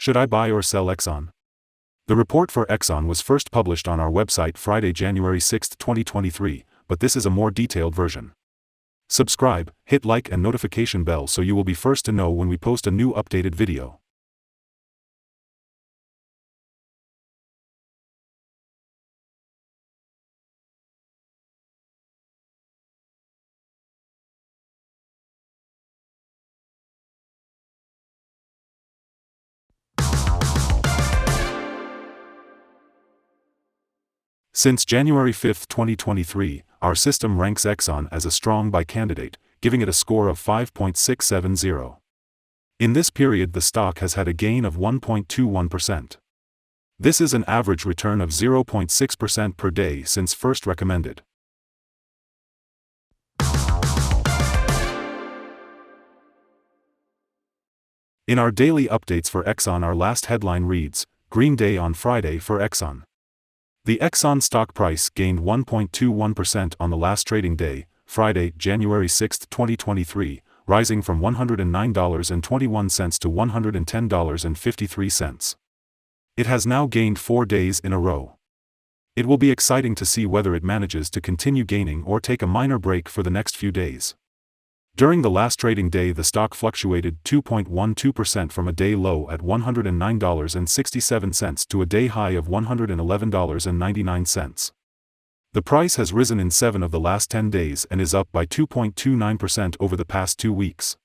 Should I buy or sell Exxon? The report for Exxon was first published on our website Friday, January 6, 2023, but this is a more detailed version. Subscribe, hit like and notification bell so you will be first to know when we post a new updated video. Since January 5, 2023, our system ranks Exxon as a strong buy candidate, giving it a score of 5.670. In this period the stock has had a gain of 1.21%. This is an average return of 0.6% per day since first recommended. In our daily updates for Exxon, our last headline reads, "Green Day on Friday for Exxon." The Exxon stock price gained 1.21% on the last trading day, Friday, January 6, 2023, rising from $109.21 to $110.53. It has now gained 4 days in a row. It will be exciting to see whether it manages to continue gaining or take a minor break for the next few days. During the last trading day the stock fluctuated 2.12% from a day low at $109.67 to a day high of $111.99. The price has risen in 7 of the last 10 days and is up by 2.29% over the past 2 weeks.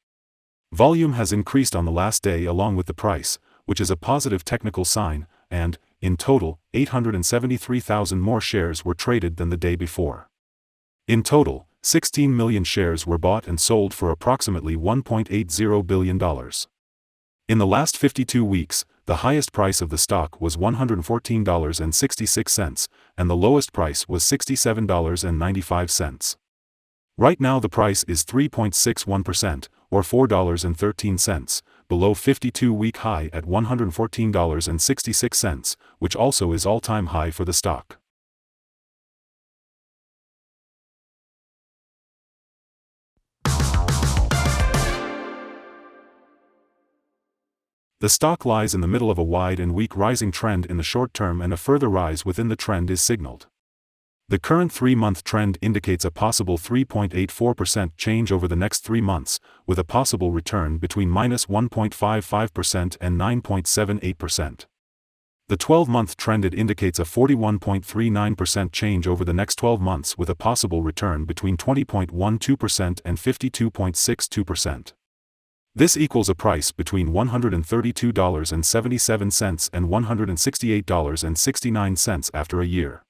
Volume has increased on the last day along with the price, which is a positive technical sign, and, in total, 873,000 more shares were traded than the day before. In total, 16 million shares were bought and sold for approximately $1.80 billion. In the last 52 weeks, the highest price of the stock was $114.66, and the lowest price was $67.95. Right now the price is 3.61%, or $4.13, below 52-week high at $114.66, which also is all-time high for the stock. The stock lies in the middle of a wide and weak rising trend in the short term, and a further rise within the trend is signaled. The current 3-month trend indicates a possible 3.84% change over the next 3 months, with a possible return between -1.55% and 9.78%. The 12-month trend indicates a 41.39% change over the next 12 months with a possible return between 20.12% and 52.62%. This equals a price between $132.77 and $168.69 after a year.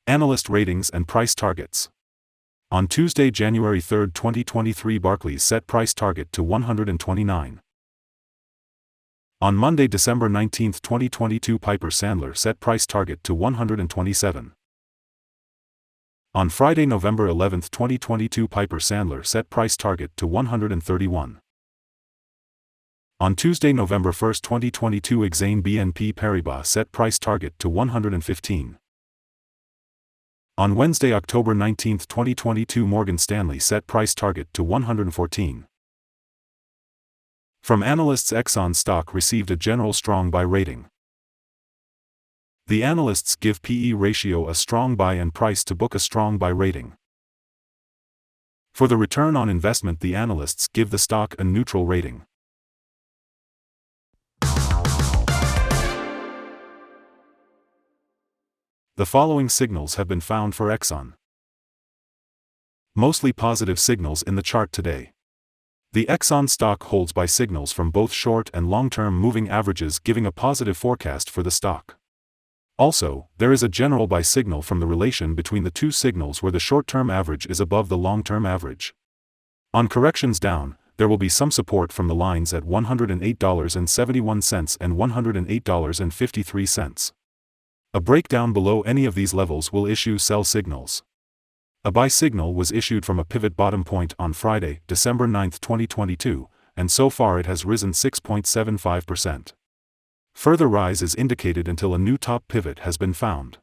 Analyst ratings and price targets. On Tuesday, January 3, 2023, Barclays set price target to 129. On Monday, December 19, 2022, Piper Sandler set price target to 127. On Friday, November 11, 2022, Piper Sandler set price target to 131. On Tuesday, November 1, 2022, Exxon BNP Paribas set price target to 115. On Wednesday, October 19, 2022, Morgan Stanley set price target to 114. From analysts, Exxon stock received a general strong buy rating. The analysts give PE ratio a strong buy and price to book a strong buy rating. For the return on investment, the analysts give the stock a neutral rating. The following signals have been found for Exxon. Mostly positive signals in the chart today. The Exxon stock holds buy signals from both short and long-term moving averages, giving a positive forecast for the stock. Also, there is a general buy signal from the relation between the two signals where the short-term average is above the long-term average. On corrections down, there will be some support from the lines at $108.71 and $108.53. A breakdown below any of these levels will issue sell signals. A buy signal was issued from a pivot bottom point on Friday, December 9, 2022, and so far it has risen 6.75%. Further rise is indicated until a new top pivot has been found.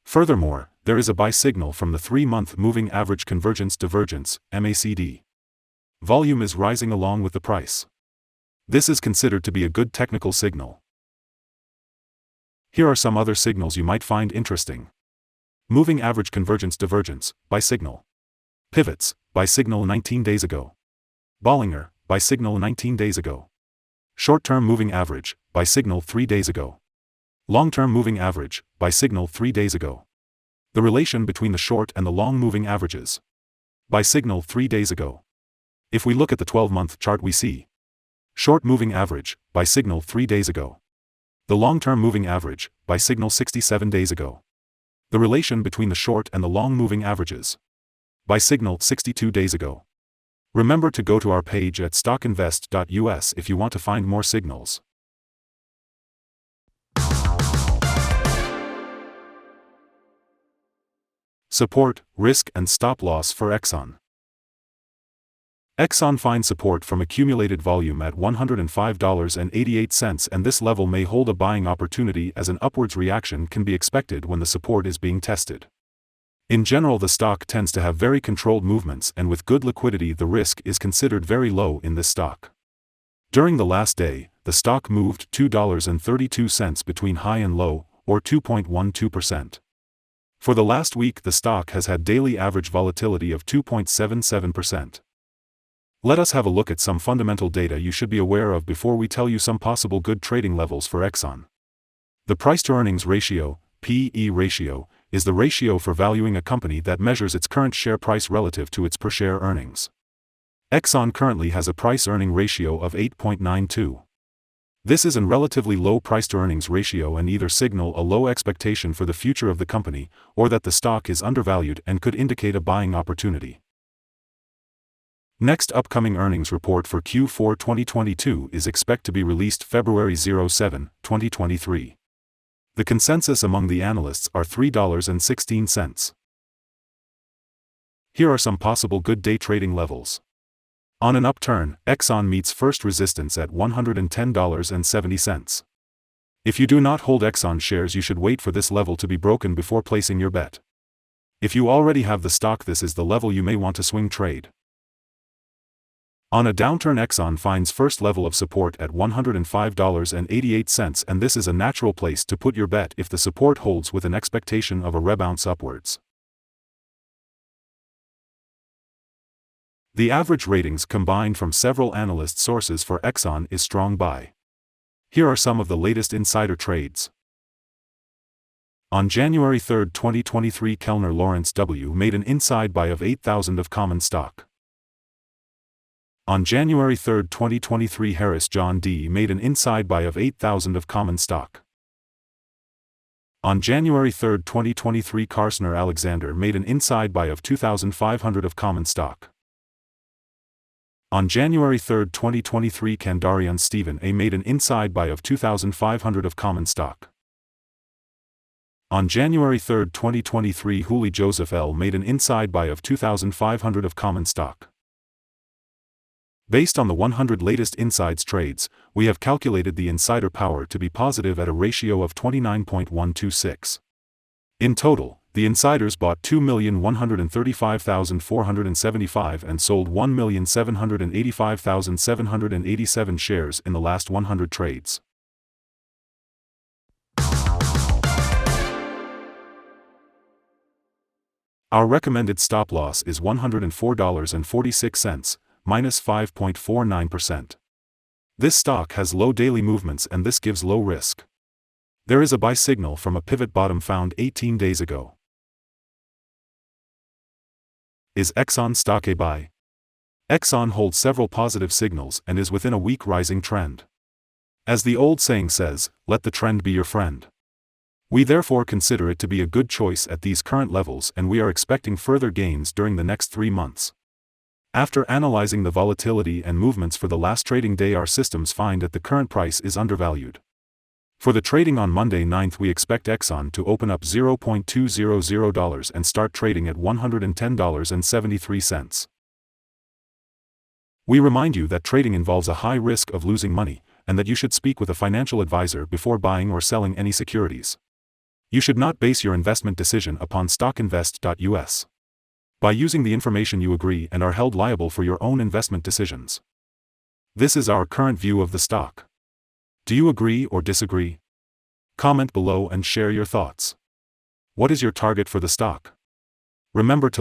Furthermore, there is a buy signal from the 3-month moving average convergence divergence, MACD. Volume is rising along with the price. This is considered to be a good technical signal. Here are some other signals you might find interesting. Moving average convergence divergence, buy signal. Pivots, buy signal 19 days ago. Bollinger, buy signal 19 days ago. Short-term moving average, buy signal 3 days ago. Long-term moving average, buy signal 3 days ago. The relation between the short and the long moving averages. Buy signal 3 days ago. If we look at the 12-month chart, we see short moving average, buy signal 3 days ago. The long-term moving average, buy signal 67 days ago. The relation between the short and the long moving averages. Buy signal 62 days ago. Remember to go to our page at StockInvest.us if you want to find more signals. Support, risk and stop loss for Exxon. Exxon finds support from accumulated volume at $105.88, and this level may hold a buying opportunity as an upwards reaction can be expected when the support is being tested. In general, the stock tends to have very controlled movements, and with good liquidity the risk is considered very low in this stock. During the last day, the stock moved $2.32 between high and low, or 2.12%. For the last week the stock has had daily average volatility of 2.77%. Let us have a look at some fundamental data you should be aware of before we tell you some possible good trading levels for Exxon. The price-to-earnings ratio, P/E ratio, is the ratio for valuing a company that measures its current share price relative to its per-share earnings. Exxon currently has a price-earning ratio of 8.92. This is a relatively low price-to-earnings ratio and either signal a low expectation for the future of the company, or that the stock is undervalued and could indicate a buying opportunity. Next upcoming earnings report for Q4 2022 is expected to be released February 07, 2023. The consensus among the analysts are $3.16. Here are some possible good day trading levels. On an upturn, Exxon meets first resistance at $110.70. If you do not hold Exxon shares, you should wait for this level to be broken before placing your bet. If you already have the stock, this is the level you may want to swing trade. On a downturn, Exxon finds first level of support at $105.88, and this is a natural place to put your bet if the support holds with an expectation of a rebound upwards. The average ratings combined from several analyst sources for Exxon is strong buy. Here are some of the latest insider trades. On January 3, 2023, Kellner Lawrence W. made an inside buy of 8,000 of common stock. On January 3, 2023, Harris John D. made an inside buy of 8,000 of common stock. On January 3, 2023, Carsoner Alexander made an inside buy of 2,500 of common stock. On January 3, 2023, Kandarian Stephen A. made an inside buy of 2,500 of common stock. On January 3, 2023, Hooley Joseph L. made an inside buy of 2,500 of common stock. Based on the 100 latest insides trades, we have calculated the insider power to be positive at a ratio of 29.126. In total, the insiders bought 2,135,475 and sold 1,785,787 shares in the last 100 trades. Our recommended stop loss is $104.46, minus 5.49%. This stock has low daily movements and this gives low risk. There is a buy signal from a pivot bottom found 18 days ago. Is Exxon stock a buy? Exxon holds several positive signals and is within a weak rising trend. As the old saying says, let the trend be your friend. We therefore consider it to be a good choice at these current levels, and we are expecting further gains during the next 3 months. After analyzing the volatility and movements for the last trading day, our systems find that the current price is undervalued. For the trading on Monday 9th, we expect Exxon to open up $0.200 and start trading at $110.73. We remind you that trading involves a high risk of losing money, and that you should speak with a financial advisor before buying or selling any securities. You should not base your investment decision upon StockInvest.us. By using the information you agree and are held liable for your own investment decisions. This is our current view of the stock. Do you agree or disagree? Comment below and share your thoughts. What is your target for the stock? Remember to